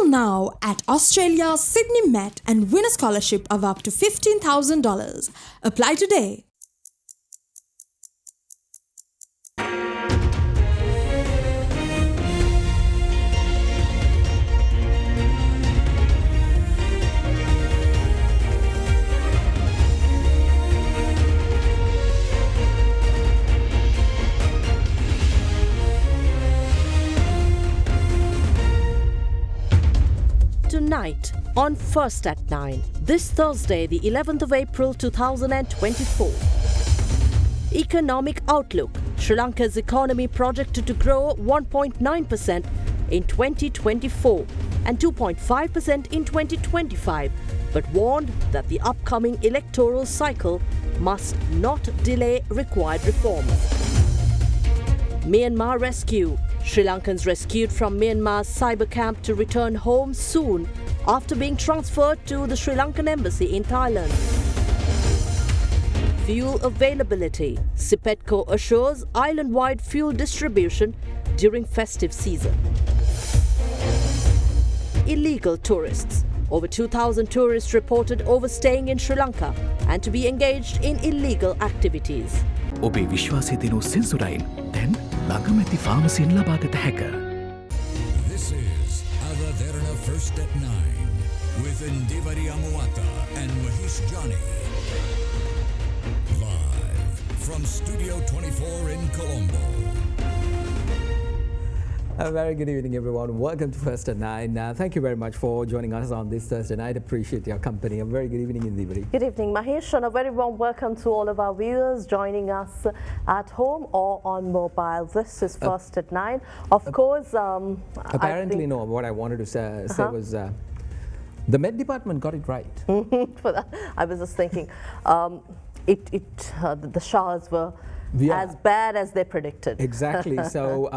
Enroll now at Australia's Sydney Met and win a scholarship of up to $15,000. Apply today. Tonight on First at 9, this Thursday, the 11th of April 2024. Economic outlook. Sri Lanka's economy projected to grow 1.9% in 2024 and 2.5% in 2025, but warned that the upcoming electoral cycle must not delay required reforms. Myanmar rescue. Sri Lankans rescued from Myanmar's cyber camp to return home soon after being transferred to the Sri Lankan embassy in Thailand. Fuel availability. Sipetco assures island-wide fuel distribution during festive season. Illegal tourists. Over 2,000 tourists reported overstaying in Sri Lanka and to be engaged in illegal activities. ඔබේ විශ්වාසය දෙනු සෙන්සුරයින් දැන් ළඟමැති ෆාමසියෙන් ලබාගත හැක. This is Derana First at 9 with Indivari Amuata and Mahesh Jani. Live from Studio 24 in Colombo. A very good evening, everyone. Welcome to First at 9. Thank you very much for joining us on this Thursday night. Appreciate your company. A very good evening, Indivari. Good evening, Mahesh, and a very warm welcome to all of our viewers joining us at home or on mobile. This is First at 9. Of course, apparently, no. What I wanted to say was the Met Department got it right. For that, I was just thinking, the showers were as bad as they predicted. Exactly. So,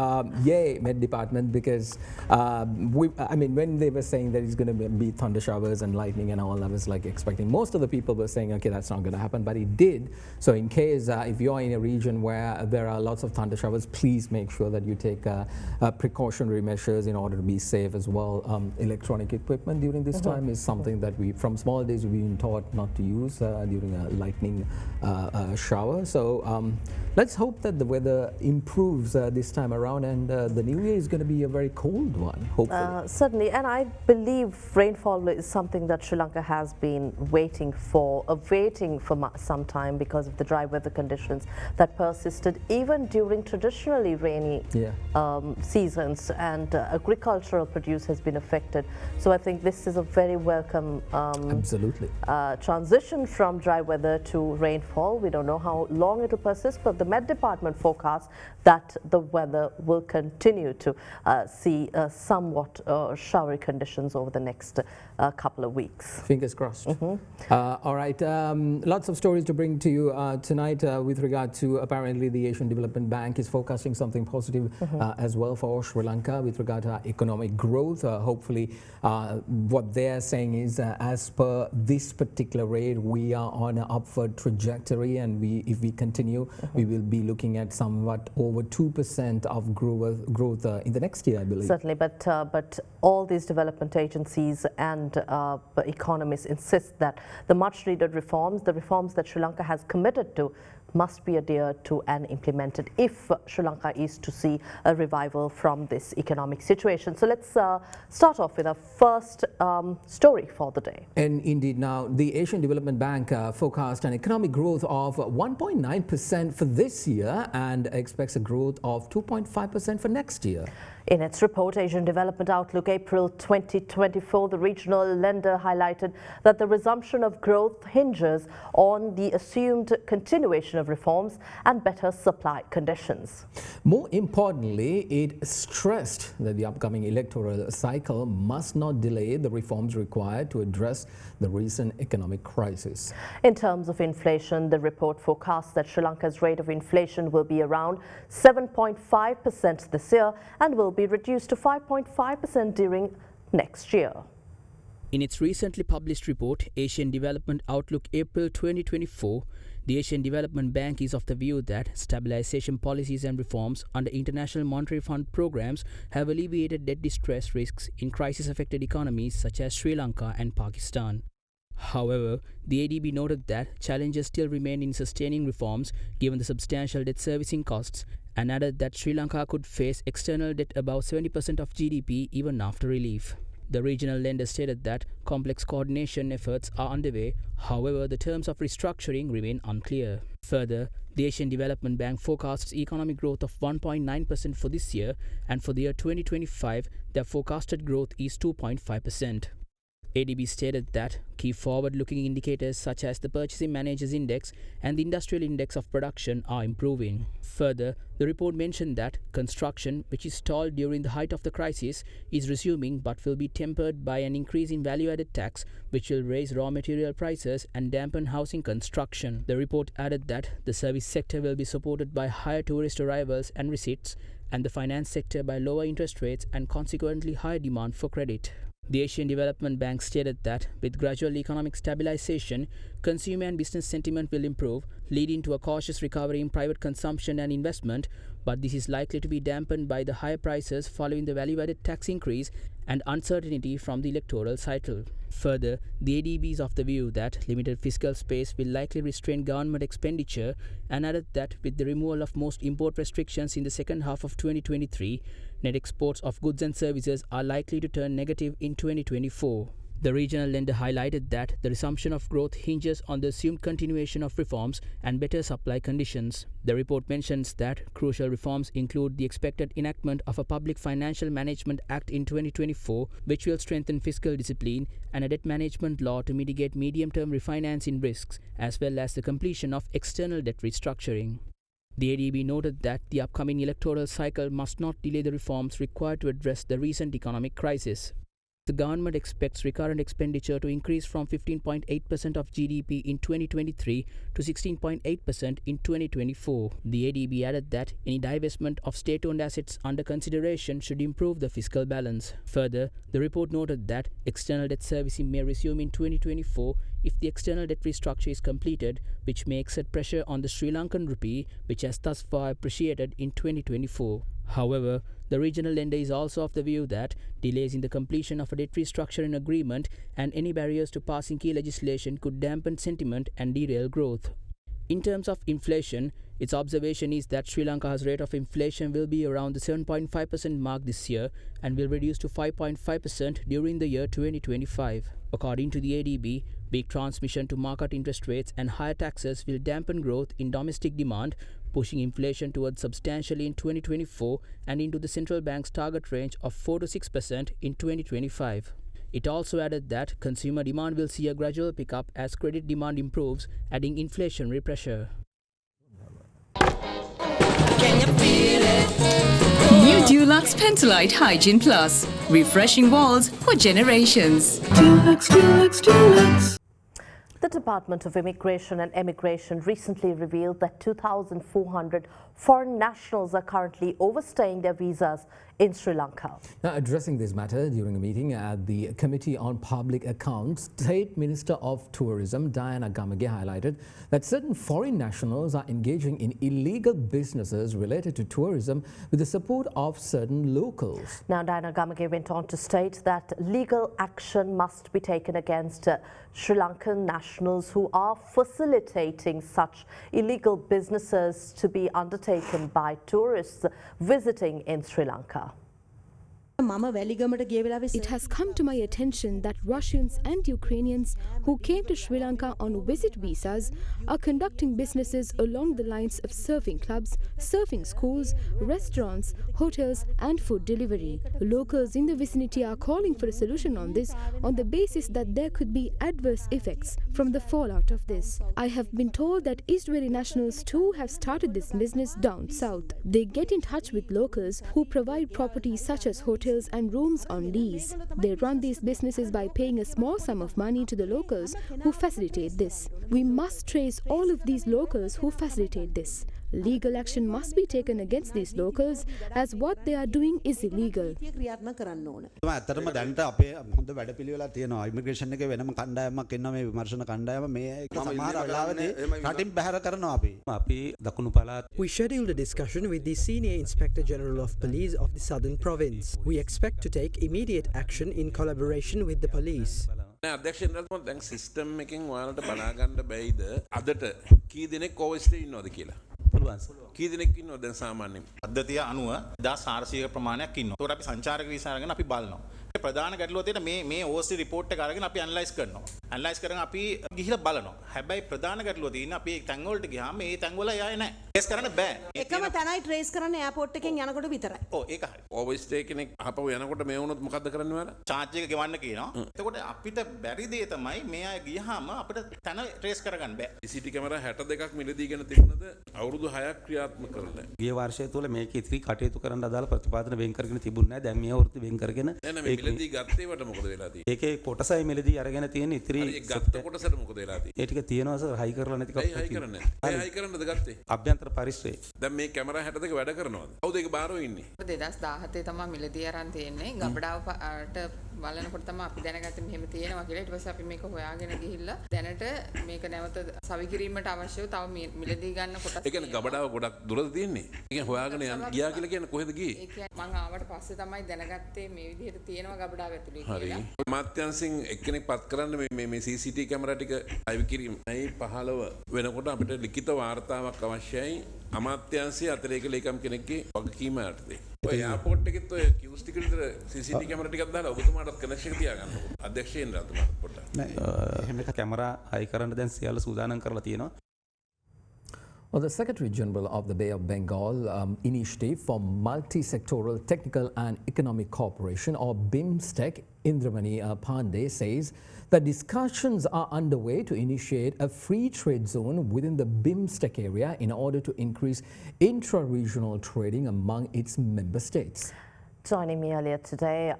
yay, Met Department, because when they were saying that it's going to be thunder showers and lightning and all, I was like expecting. Most of the people were saying, okay, that's not going to happen, but it did. So, in case if you're in a region where there are lots of thunder showers, please make sure that you take precautionary measures in order to be safe as well. Electronic equipment during this time is something that we, from small days, we've been taught not to use during a lightning shower. So, let's hope that the weather improves this time around, and the new year is going to be a very cold one, hopefully. Certainly, and I believe rainfall is something that Sri Lanka has been waiting for some time because of the dry weather conditions that persisted even during traditionally rainy seasons, and agricultural produce has been affected. So I think this is a very welcome transition from dry weather to rainfall. We don't know how long it will persist, but the Met Department forecasts that the weather will continue to see somewhat showery conditions over the next couple of weeks. Fingers crossed. All right, lots of stories to bring to you tonight with regard to apparently the Asian Development Bank is forecasting something positive as well for Sri Lanka with regard to economic growth. Hopefully, what they're saying is as per this particular rate, we are on an upward trajectory, and if we continue, we will be looking at somewhat over 2% of growth in the next year, I believe. Certainly, but all these development agencies and economists insist that the much needed reforms, the reforms that Sri Lanka has committed to, must be adhered to and implemented if Sri Lanka is to see a revival from this economic situation. So let's start off with our first story for the day. And indeed, now the Asian Development Bank forecast an economic growth of 1.9% for this year and expects a growth of 2.5% for next year. In its report, Asian Development Outlook April 2024, the regional lender highlighted that the resumption of growth hinges on the assumed continuation of reforms and better supply conditions. More importantly, it stressed that the upcoming electoral cycle must not delay the reforms required to address the recent economic crisis. In terms of inflation, the report forecasts that Sri Lanka's rate of inflation will be around 7.5% this year and will be reduced to 5.5% during next year. In its recently published report, Asian Development Outlook April 2024, the Asian Development Bank is of the view that stabilization policies and reforms under International Monetary Fund programs have alleviated debt distress risks in crisis-affected economies such as Sri Lanka and Pakistan. However, the ADB noted that challenges still remain in sustaining reforms given the substantial debt servicing costs, and added that Sri Lanka could face external debt above 70% of GDP even after relief. The regional lender stated that complex coordination efforts are underway, however, the terms of restructuring remain unclear. Further, the Asian Development Bank forecasts economic growth of 1.9% for this year, and for the year 2025, their forecasted growth is 2.5%. ADB stated that key forward-looking indicators such as the Purchasing Managers Index and the Industrial Index of Production are improving. Further, the report mentioned that construction, which is stalled during the height of the crisis, is resuming but will be tempered by an increase in value-added tax, which will raise raw material prices and dampen housing construction. The report added that the service sector will be supported by higher tourist arrivals and receipts, and the finance sector by lower interest rates and consequently higher demand for credit. The Asian Development Bank stated that with gradual economic stabilization, consumer and business sentiment will improve, leading to a cautious recovery in private consumption and investment, but this is likely to be dampened by the higher prices following the value-added tax increase and uncertainty from the electoral cycle. Further, the ADB is of the view that limited fiscal space will likely restrain government expenditure, and added that with the removal of most import restrictions in the second half of 2023, net exports of goods and services are likely to turn negative in 2024. The regional lender highlighted that the resumption of growth hinges on the assumed continuation of reforms and better supply conditions. The report mentions that crucial reforms include the expected enactment of a Public Financial Management Act in 2024, which will strengthen fiscal discipline, and a debt management law to mitigate medium-term refinancing risks, as well as the completion of external debt restructuring. The ADB noted that the upcoming electoral cycle must not delay the reforms required to address the recent economic crisis. The government expects recurrent expenditure to increase from 15.8% of GDP in 2023 to 16.8% in 2024. The ADB added that any divestment of state-owned assets under consideration should improve the fiscal balance. Further, the report noted that external debt servicing may resume in 2024 if the external debt restructure is completed, which may exert pressure on the Sri Lankan rupee, which has thus far appreciated in 2024. However, the regional lender is also of the view that delays in the completion of a debt restructuring agreement and any barriers to passing key legislation could dampen sentiment and derail growth. In terms of inflation, its observation is that Sri Lanka's rate of inflation will be around the 7.5% mark this year and will reduce to 5.5% during the year 2025. According to the ADB, big transmission to market interest rates and higher taxes will dampen growth in domestic demand, pushing inflation towards substantially in 2024 and into the central bank's target range of 4 to 6% in 2025. It also added that consumer demand will see a gradual pickup as credit demand improves, adding inflationary pressure. New Dulux Pentolite Hygiene Plus. Refreshing walls for generations. Dulux. The Department of Immigration and Emigration recently revealed that 2,400 foreign nationals are currently overstaying their visas in Sri Lanka. Now, addressing this matter during a meeting at the Committee on Public Accounts, State Minister of Tourism Derana highlighted that certain foreign nationals are engaging in illegal businesses related to tourism with the support of certain locals. Now, Derana went on to state that legal action must be taken against Sri Lankan nationals who are facilitating such illegal businesses to be undertaken by tourists visiting in Sri Lanka. It has come to my attention that Russians and Ukrainians who came to Sri Lanka on visit visas are conducting businesses along the lines of surfing clubs, surfing schools, restaurants, hotels and food delivery. Locals in the vicinity are calling for a solution on this on the basis that there could be adverse effects from the fallout of this. I have been told that East Valley nationals too have started this business down south. They get in touch with locals who provide properties such as hotels and rooms on lease. They run these businesses by paying a small sum of money to the locals who facilitate this. We must trace all of these locals who facilitate this. Legal action must be taken against these locals as what they are doing is illegal. ඇත්තටම දැන්ට අපේ හොඳ වැඩපිළිවෙලක් තියෙනවා immigration එකේ වෙනම කණ්ඩායමක් ඉන්නවා මේ විමර්ශන කණ්ඩායම මේ සමහර වෙලාවෙදී රටින් බැහැර කරනවා අපි දකුණු පළාත් We scheduled a discussion with the Senior Inspector General of Police of the Southern Province. We expect to take immediate action in collaboration with the police. අධ්‍යක්ෂකවරුන් දැන් සිස්ටම් එකෙන් ඔයාලට බලා ගන්න බැයිද අදට කී දෙනෙක් ඕවර්ස්ටේ ඉන්නවද කියලා? පුළුවන් සර්. කී දෙනෙක් ඉන්නවද දැන් සාමාන්‍යයෙන්? පද්ධතිය අනුව 1400 ප්‍රමාණයක් ඉන්නවා. ඒකට අපි සංචාරක වීසා අරගෙන අපි බලනවා. ප්‍රධාන ගැටලුව තියෙන මේ OC රිපෝට් එක අරගෙන අපි ඇනලයිස් කරනවා. ඇනලයිස් කරගෙන අපි ගිහිල්ලා බලනවා. හැබැයි ප්‍රධාන ගැටලුව තියෙන අපි තැන් වලට ගියාම මේ තැන් වල යන්නේ නැහැ. ට්‍රේස් කරන්න බෑ. එකම තැනයි ට්‍රේස් කරන්න එයාපෝට් එකෙන් යනකොට විතරයි. ඔව් ඒක හරි. ඕවර්ස්ටේ කෙනෙක් ආපහු යනකොට මේ වුණොත් මොකද්ද කරන්න ඔයාලා? චාර්ජ් එක ගෙවන්න කියනවා. එතකොට අපිට බැරි දේ තමයි මේ අය ගියාම අපිට තැන ට්‍රේස් කරගන්න බෑ. CCTV කැමරා 62ක් මිලදීගෙන තිබුණද අවුරුදු 6ක් ක්‍රියාත්මක කරලා. ගිය වර්ෂය තුල මේක ඉතිරි කටයුතු කරන්න අදාළ ප්‍රතිපාදන වෙන් කරගෙන තිබුණේ නැහැ. දැන් මේ අවුරුද්ද වෙන් කරගෙන නෑ මේ මිලදී ගත්තේ වට මොකද වෙලා තියෙන්නේ? ඒකේ කොටසයි මිලදී අරගෙන තියෙන ඉතිරි ඒ ගත්ත කොටසට මොකද වෙලා තියෙන්නේ? ඒ ටික තියෙනවා සර් හයි කරලා නැති කප්පු. ඒ හයි කරන්නේ. ඒ හයි කරන්නද ගත්තේ? අභ්‍යන්තර පරිශ්‍රයේ. දැන් මේ කැමරා 62 වැඩ කරනවද? කවුද ඒක බාරව ඉන්නේ? 2017 තමයි මිලදී අරන් තියෙන්නේ. ගබඩාවට බලනකොට තමයි අපි දැනගත්තේ මෙහෙම තියෙනවා කියලා. ඊට පස්සේ අපි මේක හොයාගෙන ගිහිල්ලා දැනට මේක නැවත සවිකිරීමට අවශ්‍යව තව මිලදී ගන්න කොටස්. ඒ කියන්නේ ගබඩාව ගොඩක් දුරද තියෙන්නේ? ඒ කියන්නේ හොයාගෙන ගියා කියලා කියන්නේ කොහෙද ගියේ? ඒ කියන්නේ මම ආවට පස්සේ තමයි දැනගත්තේ මේ විදිහට තියෙනවා ගබඩාව ඇතුලේ කියලා. හරි. මාත්‍යංශින් එක්කෙනෙක් පත් කරන්න මේ CCTV කැමරා ටික අයිව කිරීම. මේ 15 වෙනකොට අපිට ලිඛිත වාර්තාවක් අවශ්‍යයි. අමාත්‍යංශයේ අතිරේක ලේකම් කෙනෙක්ගේ වගකීම යටතේ. ඔය එයාපෝට් එකෙත් ඔය කිව්ස් ටික විතර CCTV කැමරා ටිකක් දාලා ඔබතුමාටත් කනෙක්ෂන් තියාගන්නකො. අධ්‍යක්ෂයෙන් රතුමාට පොඩ්ඩක්. නෑ එහෙම එක කැමරා හයි කරන්න දැන් සියල්ල සූදානම් කරලා තියෙනවා. Well, the Secretary General of the Bay of Bengal Initiative for Multi-Sectoral Technical and Economic Cooperation, or BIMSTEC, Indramani Pandey, says that discussions are underway to initiate a free trade zone within the BIMSTEC area in order to increase intra-regional trading among its member states. Joining me earlier today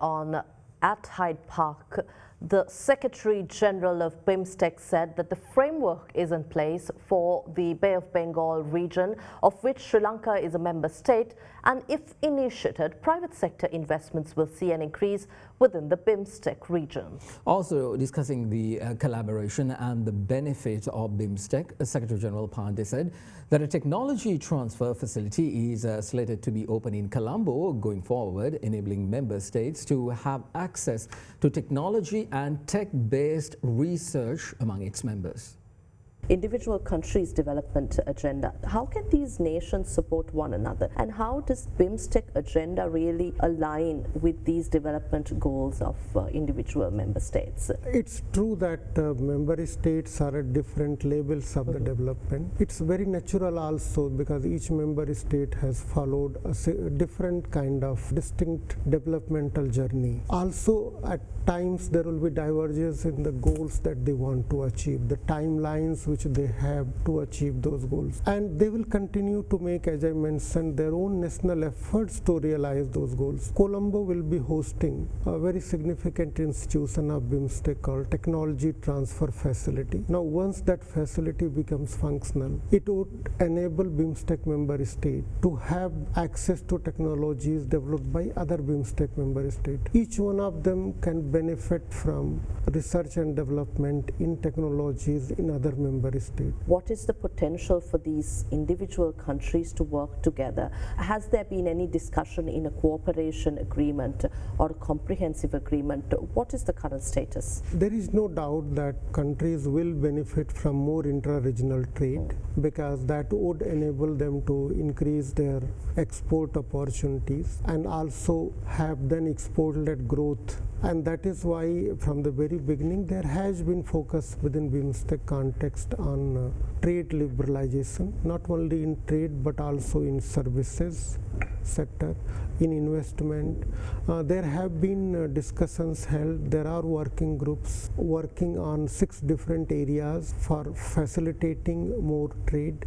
at Hyde Park, the Secretary General of BIMSTEC said that the framework is in place for the Bay of Bengal region, of which Sri Lanka is a member state, and if initiated, private sector investments will see an increase within the BIMSTEC region. Also discussing the collaboration and the benefit of BIMSTEC, Secretary General Pandey said that a technology transfer facility is slated to be open in Colombo going forward, enabling member states to have access to technology and tech-based research among its members. Individual countries' development agenda. How can these nations support one another? And how does BIMSTEC agenda really align with these development goals of individual member states? It's true that member states are at different levels of the development. It's very natural also because each member state has followed a different kind of distinct developmental journey. Also, at times there will be divergences in the goals that they want to achieve, the timelines which they have to achieve those goals, and they will continue to make, as I mentioned, their own national efforts to realize those goals. Colombo will be hosting a very significant institution of BIMSTEC called Technology Transfer Facility. Now once that facility becomes functional, it would enable BIMSTEC member state to have access to technologies developed by other BIMSTEC member state. Each one of them can benefit from research and development in technologies in other member state. What is the potential for these individual countries to work together? Has there been any discussion in a cooperation agreement or a comprehensive agreement? What is the current status? There is no doubt that countries will benefit from more intra-regional trade because that would enable them to increase their export opportunities and also have then export-led growth. And that is why from the very beginning there has been focus within BIMSTEC context on trade liberalization, not only in trade but also in services sector, in investment. There have been discussions held. There are working groups working on 6 different areas for facilitating more trade,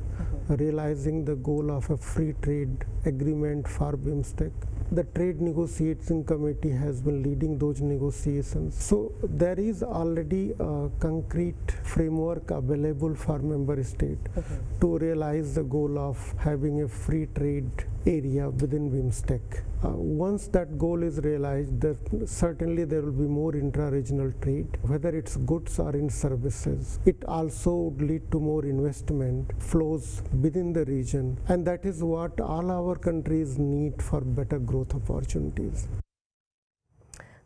realizing the goal of a free trade agreement for BIMSTEC. The trade negotiating committee has been leading those negotiations. So there is already a concrete framework available for member state to realize the goal of having a free trade area within BIMSTEC. Once that goal is realized, certainly there will be more intra-regional trade, whether it's goods or in services. It also would lead to more investment flows within the region, and that is what all our countries need for better growth opportunities.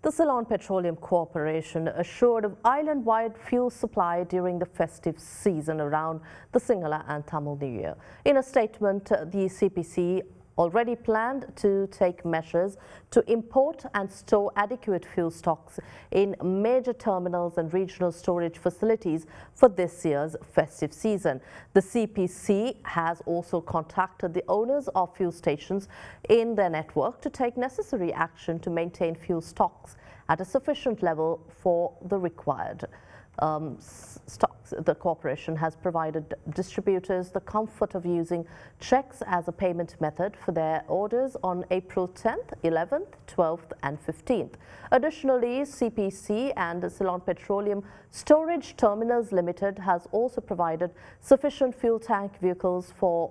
The Ceylon Petroleum Corporation assured of island-wide fuel supply during the festive season around the Sinhala and Tamil New Year. In a statement, the CPC already planned to take measures to import and store adequate fuel stocks in major terminals and regional storage facilities for this year's festive season. The CPC has also contacted the owners of fuel stations in their network to take necessary action to maintain fuel stocks at a sufficient level for the required stocks. The corporation has provided distributors the comfort of using checks as a payment method for their orders on April 10th, 11th, 12th and 15th. Additionally, CPC and Ceylon Petroleum Storage Terminals Limited has also provided sufficient fuel tank vehicles for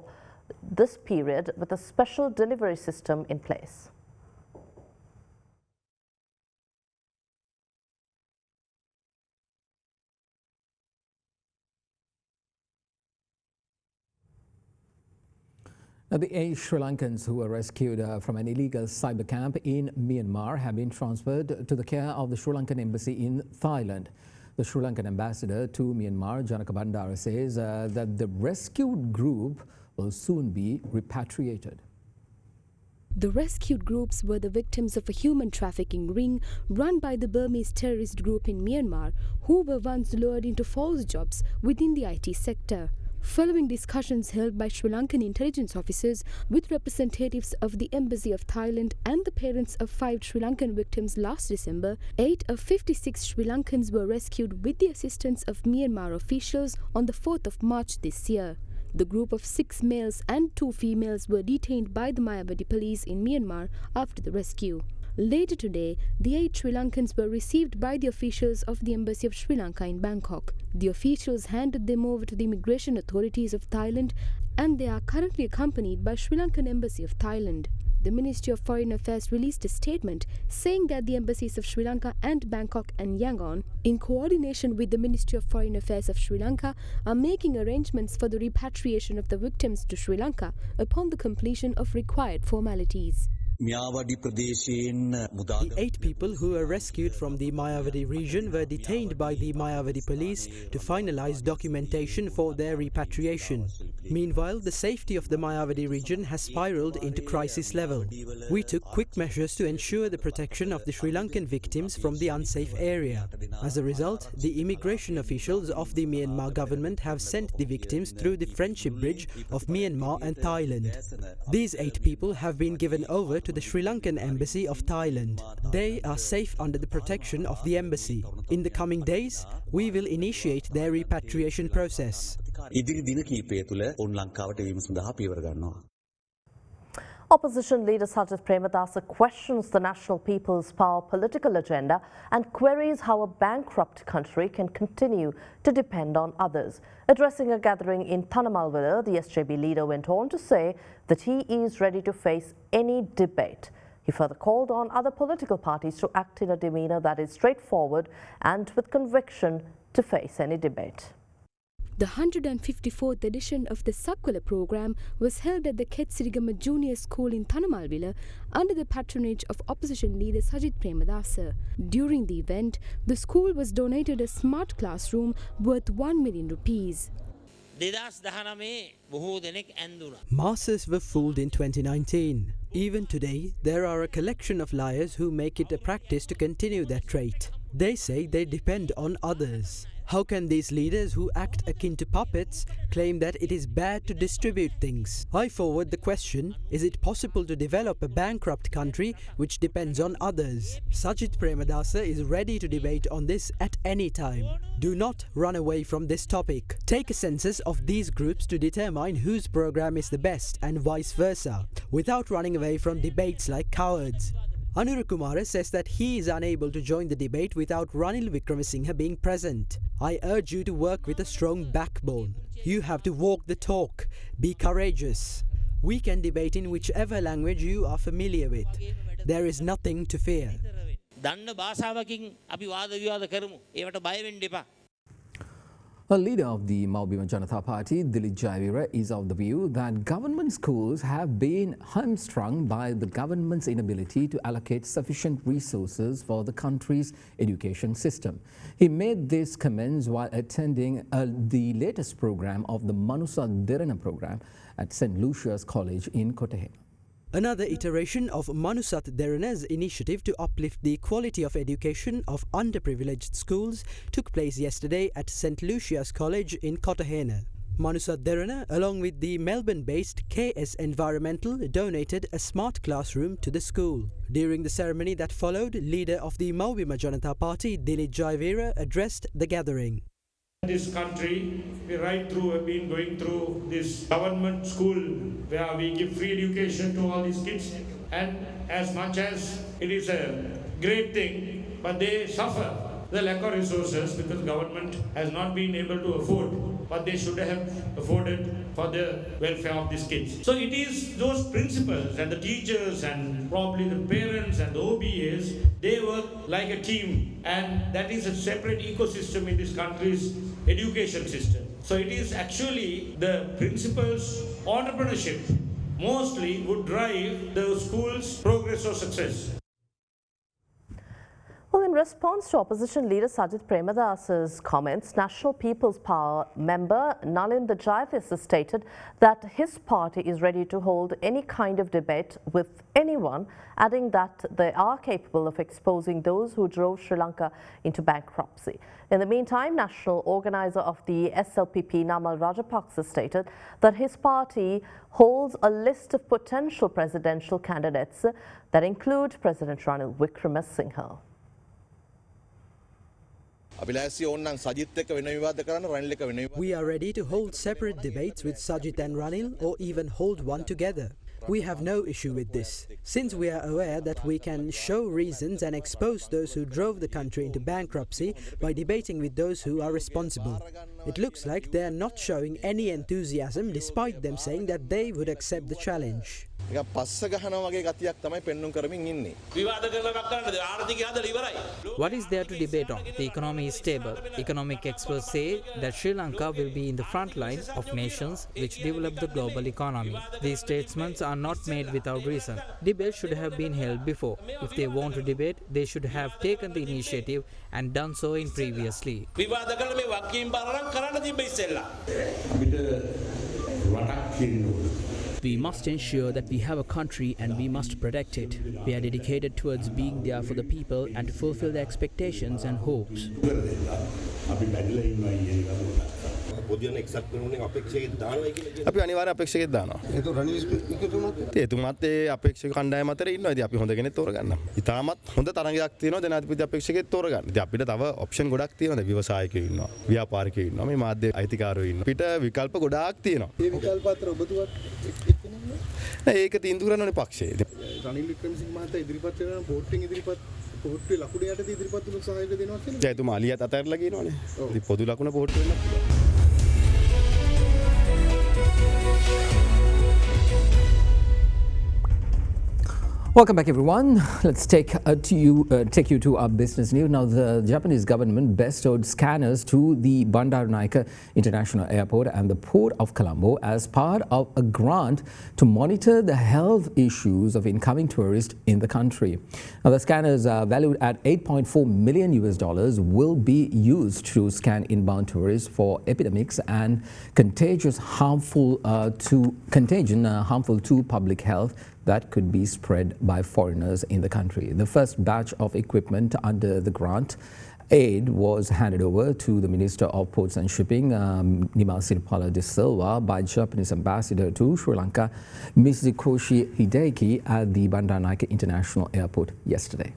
this period with a special delivery system in place. Now, the 8 Sri Lankans who were rescued from an illegal cyber camp in Myanmar have been transferred to the care of the Sri Lankan embassy in Thailand. The Sri Lankan ambassador to Myanmar, Janaka Bandara, says that the rescued group will soon be repatriated. The rescued groups were the victims of a human trafficking ring run by the Burmese terrorist group in Myanmar, who were once lured into false jobs within the IT sector. Following discussions held by Sri Lankan intelligence officers with representatives of the Embassy of Thailand and the parents of 5 Sri Lankan victims last December, 8 of 56 Sri Lankans were rescued with the assistance of Myanmar officials on the 4th of March this year. The group of 6 males and 2 females were detained by the Mayavadi police in Myanmar after the rescue. Later today, the 8 Sri Lankans were received by the officials of the Embassy of Sri Lanka in Bangkok. The officials handed them over to the immigration authorities of Thailand, and they are currently accompanied by Sri Lankan Embassy of Thailand. The Ministry of Foreign Affairs released a statement saying that the embassies of Sri Lanka and Bangkok and Yangon, in coordination with the Ministry of Foreign Affairs of Sri Lanka, are making arrangements for the repatriation of the victims to Sri Lanka upon the completion of required formalities. The 8 people who were rescued from the Mayavadi region were detained by the Mayavadi police to finalize documentation for their repatriation. Meanwhile, the safety of the Mayavadi region has spiraled into crisis level. We took quick measures to ensure the protection of the Sri Lankan victims from the unsafe area. As a result, the immigration officials of the Myanmar government have sent the victims through the friendship bridge of Myanmar and Thailand. These 8 people have been given over to the Sri Lankan Embassy of Thailand. They are safe under the protection of the embassy. In the coming days, we will initiate their repatriation process. Opposition leader Sajith Premadasa questions the National People's Power political agenda and queries how a bankrupt country can continue to depend on others. Addressing a gathering in Tanamalvila, the SJB leader went on to say that he is ready to face any debate. He further called on other political parties to act in a demeanour that is straightforward and with conviction to face any debate. The 154th edition of the Sakwala program was held at the Ketsirigama Junior School in Tanamalvila under the patronage of opposition leader Sajith Premadasa. During the event, the school was donated a smart classroom worth 1 million rupees. Masses were fooled in 2019. Even today, there are a collection of liars who make it a practice to continue their trait. They say they depend on others. How can these leaders who act akin to puppets claim that it is bad to distribute things? I forward the question, is it possible to develop a bankrupt country which depends on others? Sajith Premadasa is ready to debate on this at any time. Do not run away from this topic. Take a census of these groups to determine whose program is the best and vice versa, without running away from debates like cowards. Anurukumara says that he is unable to join the debate without Ranil Wickremesinghe being present. I urge you to work with a strong backbone. You have to walk the talk. Be courageous. We can debate in whichever language you are familiar with. There is nothing to fear. A leader of the Maubima Janata Party, Dilip Jayavira, is of the view that government schools have been hamstrung by the government's inability to allocate sufficient resources for the country's education system. He made these comments while attending the latest program of the Manusa Derana program at St. Lucia's College in Kotehena. Another iteration of Manusat Derana's initiative to uplift the quality of education of underprivileged schools took place yesterday at St. Lucia's College in Kotehena. Manusat Derana, along with the Melbourne-based KS Environmental, donated a smart classroom to the school. During the ceremony that followed, leader of the Maubima Janata Party, Dilip Jayavira, addressed the gathering. This country, we right through have been going through this government school where we give free education to all these kids, and as much as it is a great thing, but they suffer the lack of resources because government has not been able to afford what they should have afforded for the welfare of these kids. So it is those principals and the teachers and probably the parents and the OBAs, they work like a team, and that is a separate ecosystem in this country's education system. So it is actually the principals' entrepreneurship mostly would drive the school's progress or success. Well, in response to opposition leader Sajith Premadasa's comments, National People's Power member Nalin Jayavira stated that his party is ready to hold any kind of debate with anyone, adding that they are capable of exposing those who drove Sri Lanka into bankruptcy. In the meantime, national organizer of the SLPP, Namal Rajapaksa, stated that his party holds a list of potential presidential candidates that include President Ranil Wickremesinghe. We are ready to hold separate debates with Sajith and Ranil, or even hold one together. We have no issue with this, since we are aware that we can show reasons and expose those who drove the country into bankruptcy by debating with those who are responsible. It looks like they are not showing any enthusiasm despite them saying that they would accept the challenge. What is there to debate on? The economy is stable. Economic experts say that Sri Lanka will be in the front line of nations which develop the global economy. These statements are not made without reason. Debate should have been held before. If they want to debate, they should have taken the initiative and done so in previously. We must ensure that we have a country and we must protect it. We are dedicated towards being there for the people and to fulfill their expectations and hopes. අපි අනිවාර්ය අපේක්ෂකෙක් දානවා. ඒක රනිල් එතුමාත් ඒ අපේක්ෂක කණ්ඩායම අතරේ ඉන්නවා. ඉතින් අපි හොඳ කෙනෙක් තෝරගන්නම්. ඉතාමත් හොඳ තරගයක් තියෙනවා ජනාධිපති අපේක්ෂකෙක් තෝරගන්න. ඉතින් අපිට තව ඔප්ෂන් ගොඩක් තියෙනවා. ව්‍යවසායකයෝ ඉන්නවා. ව්‍යාපාරිකයෝ ඉන්නවා. මේ මාධ්‍ය අයිතිකාරයෝ ඉන්නවා. අපිට විකල්ප ගොඩාක් තියෙනවා. මේ විකල්ප අතර ඔබතුමාත් නෑ ඒක තීන්දුව කරන ඕනේ පක්ෂය. රනිල් වික්‍රමසිංහ මහතා ඉදිරිපත් කරන බෝඩ්ටින් ඉදිරිපත් පොහොට්ටුවේ ලකුණු යටදී ඉදිරිපත් වුණු සහායක දෙනවා කියන්නේ. ඒ එතුමා අලියත් අතහැරලා කියනවනේ. ඉතින් පොදු ලකුණ පොහොට්ටු වෙන්නත් පුළුවන්. Welcome back, everyone. Let's take you to our business news. Now, the Japanese government bestowed scanners to the Bandaranaike International Airport and the Port of Colombo as part of a grant to monitor the health issues of incoming tourists in the country. Now, the scanners, valued at $8.4 million, will be used to scan inbound tourists for epidemics and contagion harmful to public health that could be spread by foreigners in the country. The first batch of equipment under the grant aid was handed over to the Minister of Ports and Shipping, Nimal Siripala de Silva, by Japanese Ambassador to Sri Lanka, Ms. Koshi Hideki, at the Bandaranaike International Airport yesterday.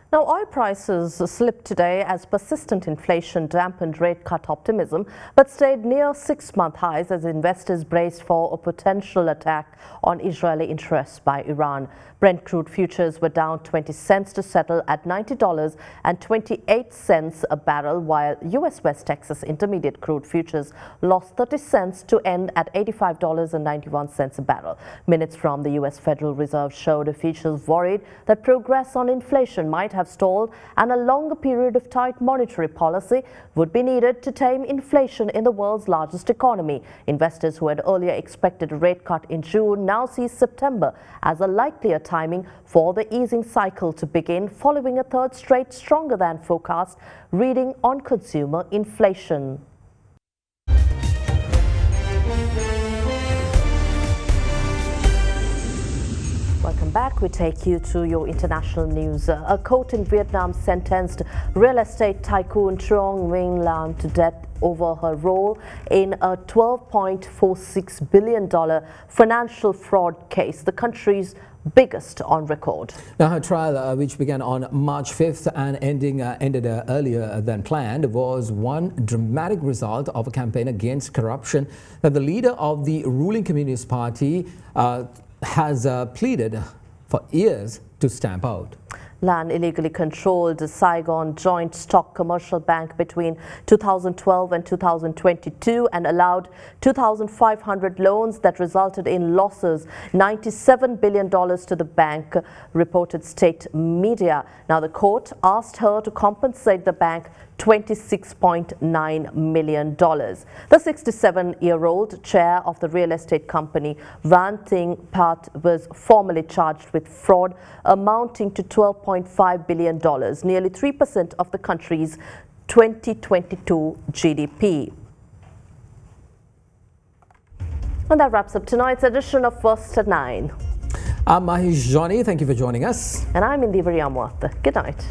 Now, oil prices slipped today as persistent inflation dampened rate cut optimism, but stayed near 6-month highs as investors braced for a potential attack on Israeli interests by Iran. Brent crude futures were down 20 cents to settle at $90.28 a barrel, while U.S. West Texas Intermediate crude futures lost 30 cents to end at $85.91 a barrel. Minutes from the U.S. Federal Reserve showed officials worried that progress on inflation might have stalled and a longer period of tight monetary policy would be needed to tame inflation in the world's largest economy. Investors who had earlier expected a rate cut in June now see September as a likelier timing for the easing cycle to begin, following a third straight stronger than forecast reading on consumer inflation. Welcome back. We take you to your international news. A court in Vietnam sentenced real estate tycoon Truong Nguyen Lan to death over her role in a $12.46 billion financial fraud case, the country's biggest on record. Now, her trial, which began on March 5th and ended earlier than planned, was one dramatic result of a campaign against corruption that the leader of the ruling Communist Party has pleaded for years to stamp out. Lan illegally controlled the Saigon Joint Stock Commercial Bank between 2012 and 2022 and allowed 2,500 loans that resulted in losses, $97 billion to the bank, reported state media. Now, the court asked her to compensate the bank $26.9 million. The 67-year-old chair of the real estate company, Van Thing Pat, was formally charged with fraud amounting to $12.5 billion, nearly 3% of the country's 2022 GDP. And that wraps up tonight's edition of First at 9. I'm Mahesh Johnny. Thank you for joining us. And I'm Indiveri Amwat. Good night.